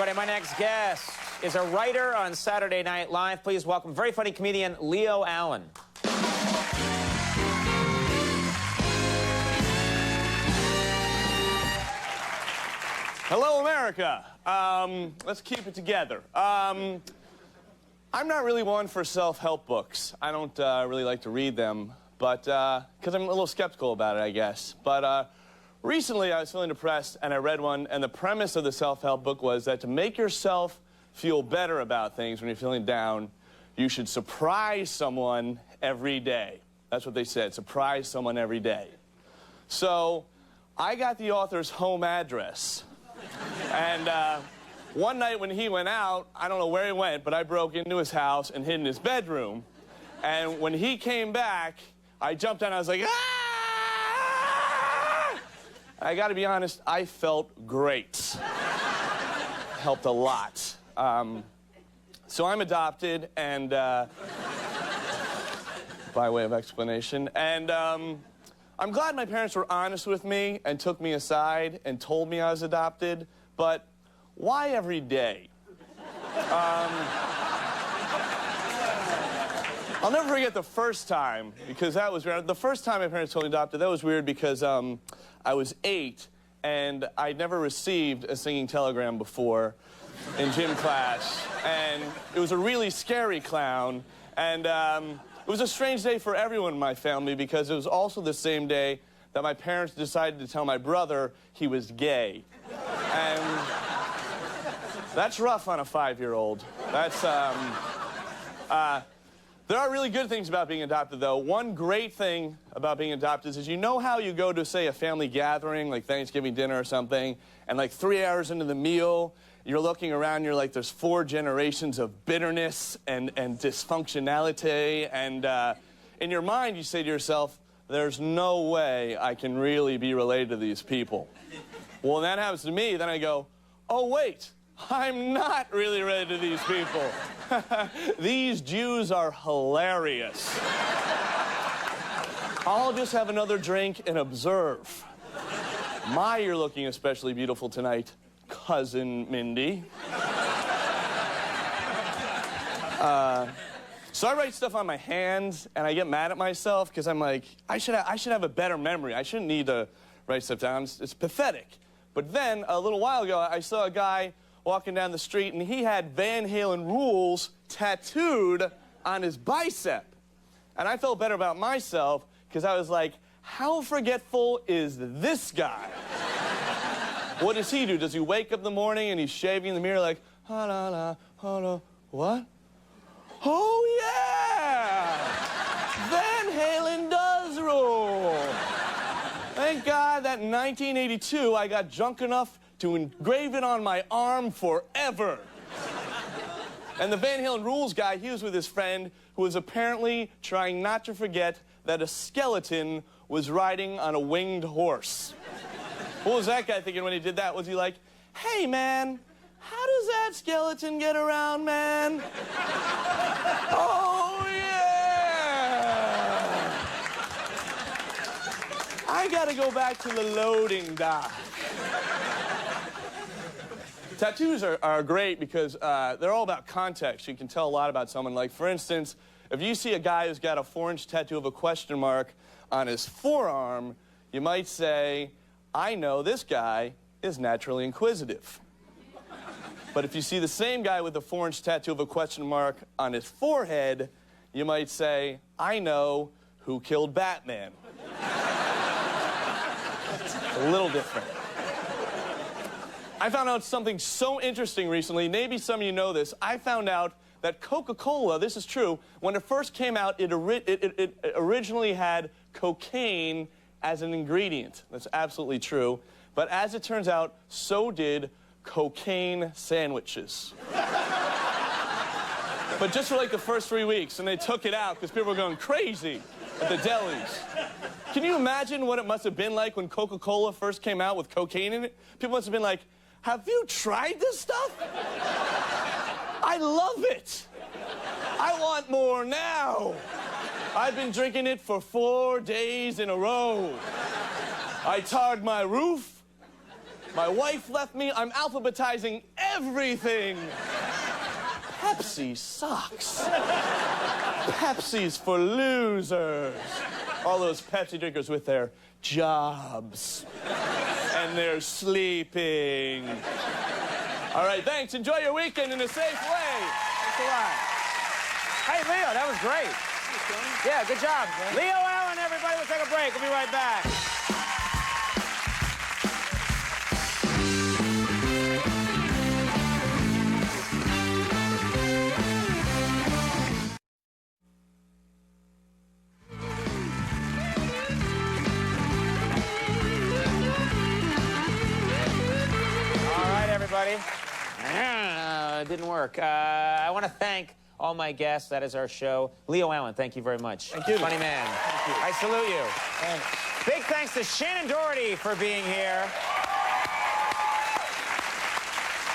everybody. My next guest is a writer on Saturday Night Live. Please welcome very funny comedian Leo Allen. Hello, America. Let's keep it together. I'm not really one for self-help books. I don't really like to read them, but because I'm a little skeptical about it, I guess. But recently, I was feeling depressed, and I read one, and the premise of the self-help book was that to make yourself feel better about things when you're feeling down, you should surprise someone every day. That's what they said, surprise someone every day. So I got the author's home address. And one night when he went out, I don't know where he went, but I broke into his house and hid in his bedroom. And when he came back, I jumped out and I was like, ah! I gotta be honest, I felt great. Helped a lot. So I'm adopted, and by way of explanation, and I'm glad my parents were honest with me and took me aside and told me I was adopted, but why every day? I'll never forget the first time, because that was weird. The first time my parents told me adopted, that was weird because I was 8 and I'd never received a singing telegram before in gym class, and it was a really scary clown, and it was a strange day for everyone in my family because it was also the same day that my parents decided to tell my brother he was gay. And that's rough on a 5-year-old. That's, there are really good things about being adopted, though. One great thing about being adopted is you know how you go to, say, a family gathering, like Thanksgiving dinner or something, and like 3 hours into the meal, you're looking around, you're like, there's 4 generations of bitterness and dysfunctionality, and in your mind, you say to yourself, there's no way I can really be related to these people. Well, when that happens to me, then I go, oh, wait, I'm not really related to these people. These Jews are hilarious. I'll just have another drink and observe. My, you're looking especially beautiful tonight, Cousin Mindy. So I write stuff on my hands, and I get mad at myself because I'm like, I should have a better memory. I shouldn't need to write stuff down. It's pathetic. But then, a little while ago, I saw a guy walking down the street, and he had Van Halen Rules tattooed on his bicep. And I felt better about myself because I was like, how forgetful is this guy? What does he do? Does he wake up in the morning and he's shaving in the mirror like, ha la la, ha la, what? Oh yeah! Van Halen does rule! Thank God that in 1982 I got drunk enough to engrave it on my arm forever. And the Van Halen Rules guy, he was with his friend who was apparently trying not to forget that a skeleton was riding on a winged horse. What was that guy thinking when he did that? Was he like, hey, man, how does that skeleton get around, man? Oh, yeah! I gotta go back to the loading dock. Tattoos are great because they're all about context. You can tell a lot about someone. Like, for instance, if you see a guy who's got a 4-inch tattoo of a question mark on his forearm, you might say, I know this guy is naturally inquisitive. But if you see the same guy with a 4-inch tattoo of a question mark on his forehead, you might say, I know who killed Batman. It's a little different. I found out something so interesting recently. Maybe some of you know this. I found out that Coca-Cola, this is true, when it first came out, it originally had cocaine as an ingredient. That's absolutely true. But as it turns out, so did cocaine sandwiches. But just for like the first 3 weeks, and they took it out because people were going crazy at the delis. Can you imagine what it must have been like when Coca-Cola first came out with cocaine in it? People must have been like, have you tried this stuff? I love it. I want more now. I've been drinking it for 4 days in a row. I tarred my roof. My wife left me. I'm alphabetizing everything. Pepsi sucks. Pepsi's for losers. All those Pepsi drinkers with their jobs. And they're sleeping. All right, thanks. Enjoy your weekend in a safe way. Thanks a lot. Hey, Leo, that was great. Yeah, good job. Leo Allen, everybody. We'll take a break. We'll be right back. Everybody. It didn't work. I want to thank all my guests. That is our show. Leo Allen, thank you very much. Thank you. Funny man. Thank you. I salute you. Thanks. Big thanks to Shannon Doherty for being here.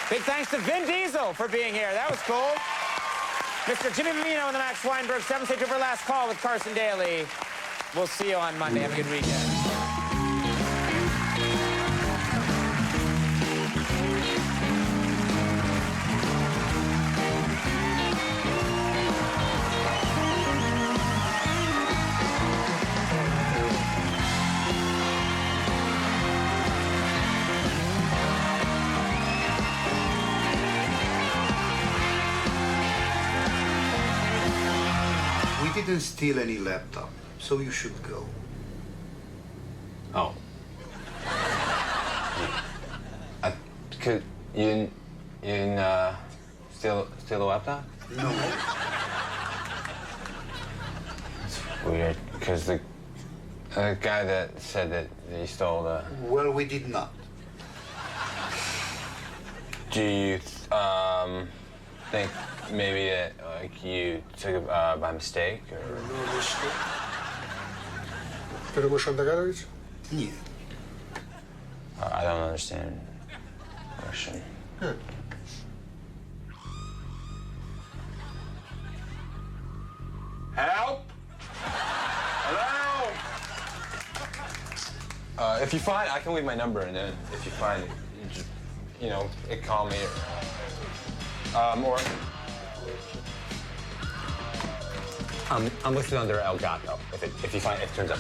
Big thanks to Vin Diesel for being here. That was cool. Mr. Jimmy Vivino and the Max Weinberg 7th State Trooper Last Call with Carson Daly. We'll see you on Monday. Have a good weekend. We didn't steal any laptop, so you should go. Oh. Could you didn't steal the laptop? No. It's weird, because the guy that said that he stole the... Well, we did not. Do you think maybe that you took it by mistake, or? No mistake. Перевыше Догарович? Нет. I don't understand Russian. Help! Hello! If you find, I can leave my number, and then if you find it, you know, call me. Or I'm listed under El Gato. If you find, if it turns up.